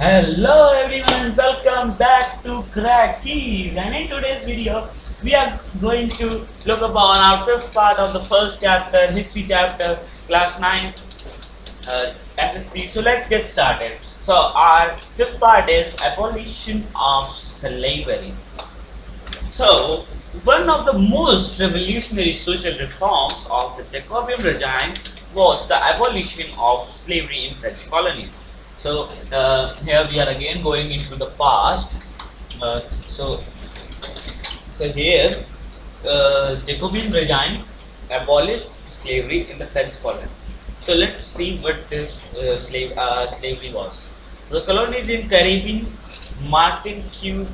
Hello everyone, welcome back to Crack Keys, and in today's video we are going to look upon our fifth part of the first chapter, history chapter, class 9 SST. So let's get started. So our fifth part is abolition of slavery. So one of the most revolutionary social reforms of the Jacobean regime was the abolition of slavery in French colonies. So here we are again going into the past. Uh, so here Jacobean regime abolished slavery in the French colony. So let's see what this slavery was. So the colonies in Caribbean, Martinique,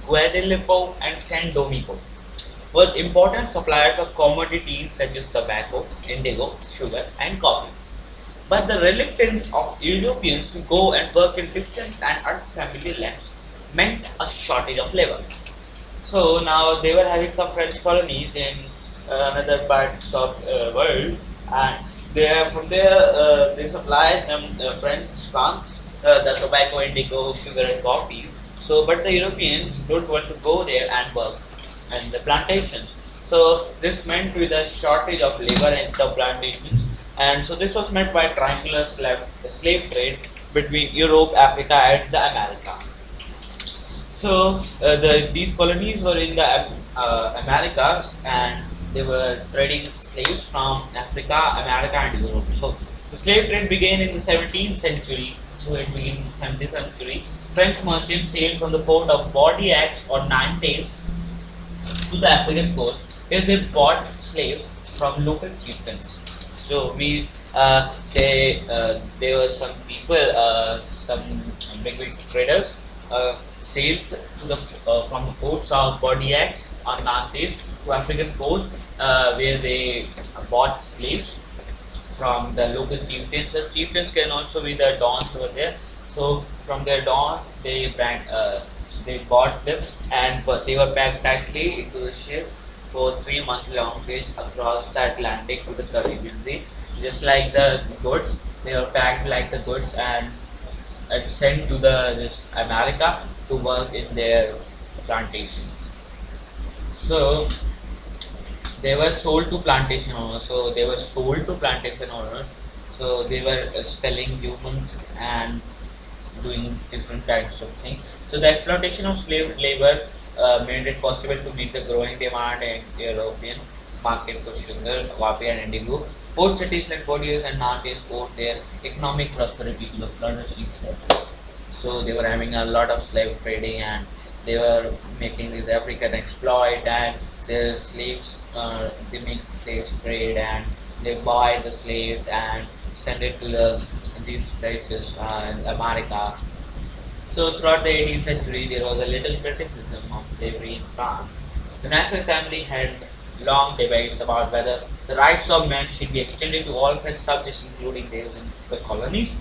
Guadeloupe, and Saint Domingo were important suppliers of commodities such as tobacco, indigo, sugar, and coffee. But the reluctance of Europeans to go and work in distant and unfamiliar lands meant a shortage of labor. So now they were having some French colonies in another parts of world, and from there they supplied them France the tobacco, indigo, sugar, and coffees. So, but the Europeans don't want to go there and work in the plantations. So this meant with a shortage of labor in the plantations, and so this was met by triangular slave trade between Europe, Africa, and the America. So these colonies were in the Americas, and they were trading slaves from Africa, America, and Europe. So the slave trade began in the 17th century. So it began in the 17th century. French merchants sailed from the port of Bordeaux or Nantes to the African coast, where they bought slaves from local chieftains. So there were some people, some big traders sailed to from the ports of Bordeaux on Nantes to African coast, where they bought slaves from the local chieftains. So chieftains can also be the dons over there. So from their don, they bought them, and they were packed tightly into the ship for 3 month long voyage across the Atlantic to the Caribbean Sea. Just like the goods, they were packed like the goods and sent to this America to work in their plantations. So they were sold to plantation owners. So they were sold to plantation owners. So they were selling humans and doing different kinds of things. So the exploitation of slave labor made it possible to meet the growing demand in European market for sugar, coffee, and indigo. Port cities like Bordeaux and Nantes owed their economic prosperity to the flourishing slave trade. So they were having a lot of slave trading, and they were making this African exploit, and the slaves they make slaves trade, and they buy the slaves and send it to these places in America. So throughout the 18th century, there was a little criticism of slavery in France. The National Assembly had long debates about whether the rights of men should be extended to all French subjects, including those in the colonies,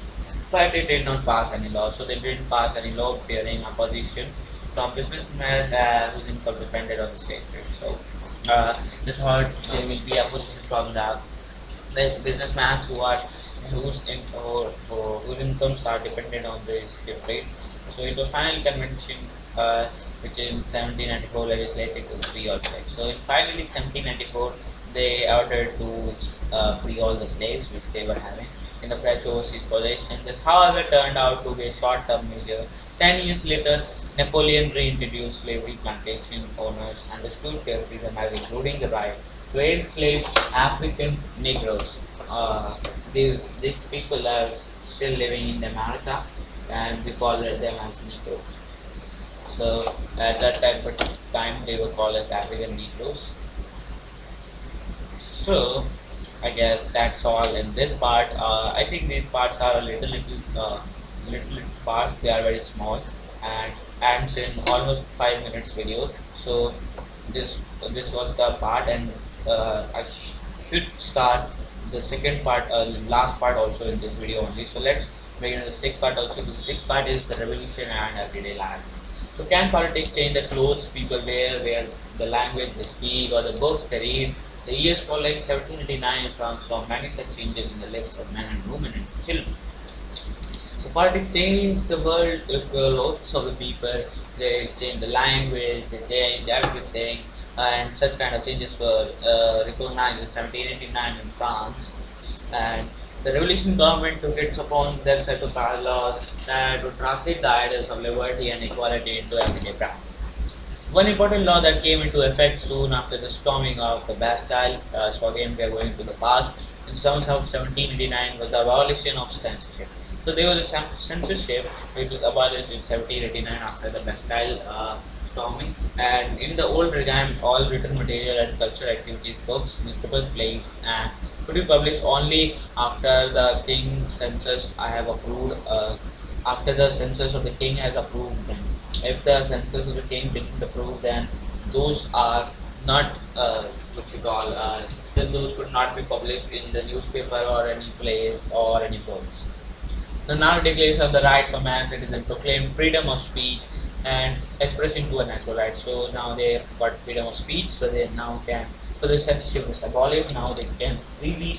but it did not pass any law. So they didn't pass any law fearing opposition from businessmen whose income depended on the slave trade. So they thought there will be opposition from the businessmen whose incomes are dependent on the slave trade. So it was finally convention which in 1794 legislated to free all slaves. So in finally 1794 they ordered to free all the slaves which they were having in the French overseas possession. This however turned out to be a short-term measure. 10 years later, Napoleon reintroduced slavery. Plantation owners understood their freedom as including the right to enslave African Negroes. These people are still living in America, and we call them as Negroes. So at that time they were called as African Negroes. So I guess that's all in this part. I think these parts are a little parts. They are very small and ends in almost 5 minutes video. So this was the part, and I should start the second part, last part also in this video only. So let's begin the sixth part also. The sixth part is the revolution and everyday life. So can politics change the clothes people wear the language they speak, or the books they read? The years following 1789 France saw many such changes in the lives of men and women and children. So So politics changed the world, lots of the people. They changed the language, they changed everything, and such kind of changes were recognized in 1789 in France. And the revolution government took it upon themselves to pass laws that would translate the ideals of liberty and equality into everyday practice. One important law that came into effect soon after the storming of the Bastille, so again we are going to the past, in summer of 1789 was the abolition of censorship. So there was a censorship which was abolished in 1789 after the Bastille storming, and in the old regime all written material and cultural activities, books, newspapers, plays and could be published only after the king censors I have approved after the census of the king has approved them. If the census of the king didn't approve, then those are not what you call then those could not be published in the newspaper or any place or any books. The now Declaration of the Rights of Man Citizen proclaimed freedom of speech and expression to a natural right. So now they got freedom of speech, so they now can. So the censorship is abolished. Now they can freely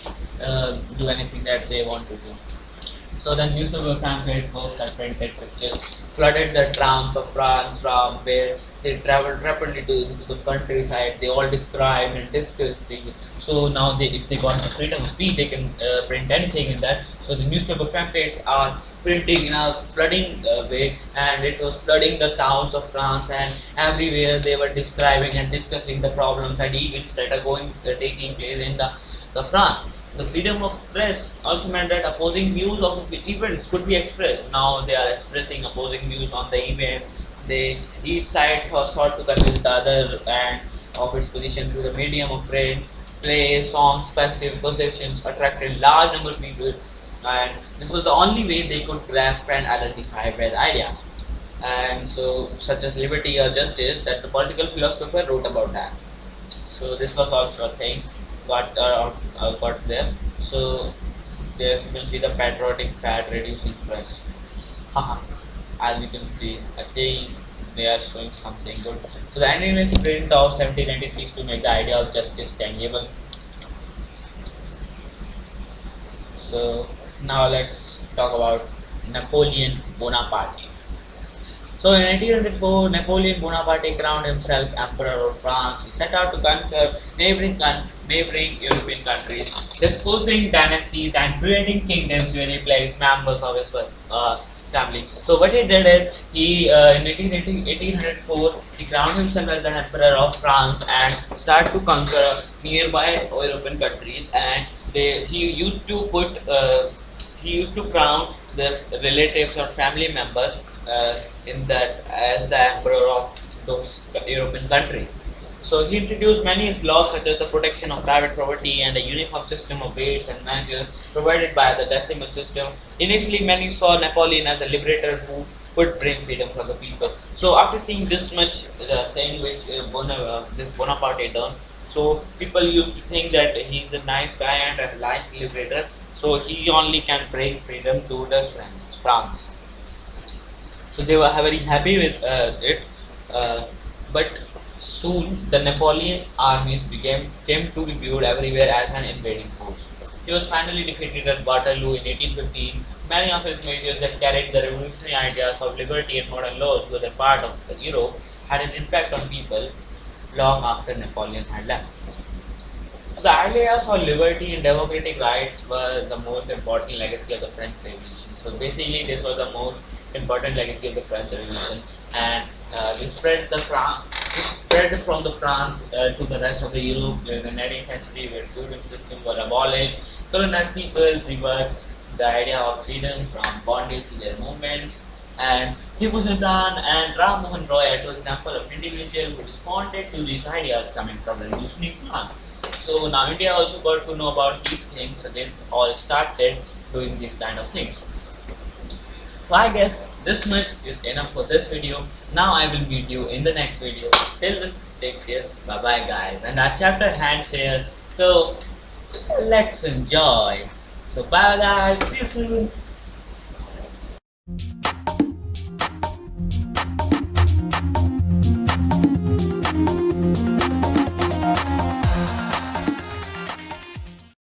do anything that they want to do. So the newspaper pamphlets, books and printed pictures flooded the trams of France from where they traveled rapidly into the countryside. They all described and discussed things. So now they, if they got the freedom of speech, they can print anything in that. So the newspaper pamphlets are printing in a flooding way, and it was flooding the towns of France, and everywhere they were describing and discussing the problems and events that are taking place in the France. The freedom of press also meant that opposing views of the events could be expressed. Now they are expressing opposing views on the event. They each side has sought to convince the other and of its position through the medium of print, plays, songs, festive processions attracted large number of people, and this was the only way they could grasp and identify with ideas. And so, such as liberty or justice, that the political philosopher wrote about that. So this was also a thing got there. So there you can see the patriotic fat reducing press. Haha. As you can see, I think they are showing something good. So the anniversary print of 1796 to make the idea of justice tangible. So now let's talk about Napoleon Bonaparte. So in 1804, Napoleon Bonaparte crowned himself Emperor of France. He set out to conquer neighboring European countries, disposing dynasties and creating kingdoms where he placed members of his family. So what he did is, he in 1804, he crowned himself as the Emperor of France and started to conquer nearby European countries. And he used to crown the relatives or family members in that as the emperor of those European countries. So he introduced many laws such as the protection of private property and a uniform system of weights and measures provided by the decimal system. Initially, many saw Napoleon as a liberator who could bring freedom for the people. So after seeing this much thing which this Bonaparte done, so people used to think that he's a nice guy and a nice liberator. So he only can bring freedom to the France. So they were very happy with it, but soon the Napoleon armies came to be viewed everywhere as an invading force. He was finally defeated at Waterloo in 1815. Many of his measures that carried the revolutionary ideas of liberty and modern laws were a part of Europe had an impact on people long after Napoleon had left. The ideas of liberty and democratic rights were the most important legacy of the French Revolution. So basically, this was the most important legacy of the French Revolution, and this spread from the France to the rest of the Europe during the 19th century, where feudal systems were abolished. Colonized people reworked the idea of freedom from bondage to their movements. And Tipu Sultan and Ram Mohan Roy are two examples of individuals who responded to these ideas coming from revolutionary France. So now India also got to know about these things, so they all started doing these kind of things. So I guess this much is enough for this video. Now I will meet you in the next video. Till then, take care. Bye bye guys. And our chapter ends here. So let's enjoy. So bye guys. See you soon.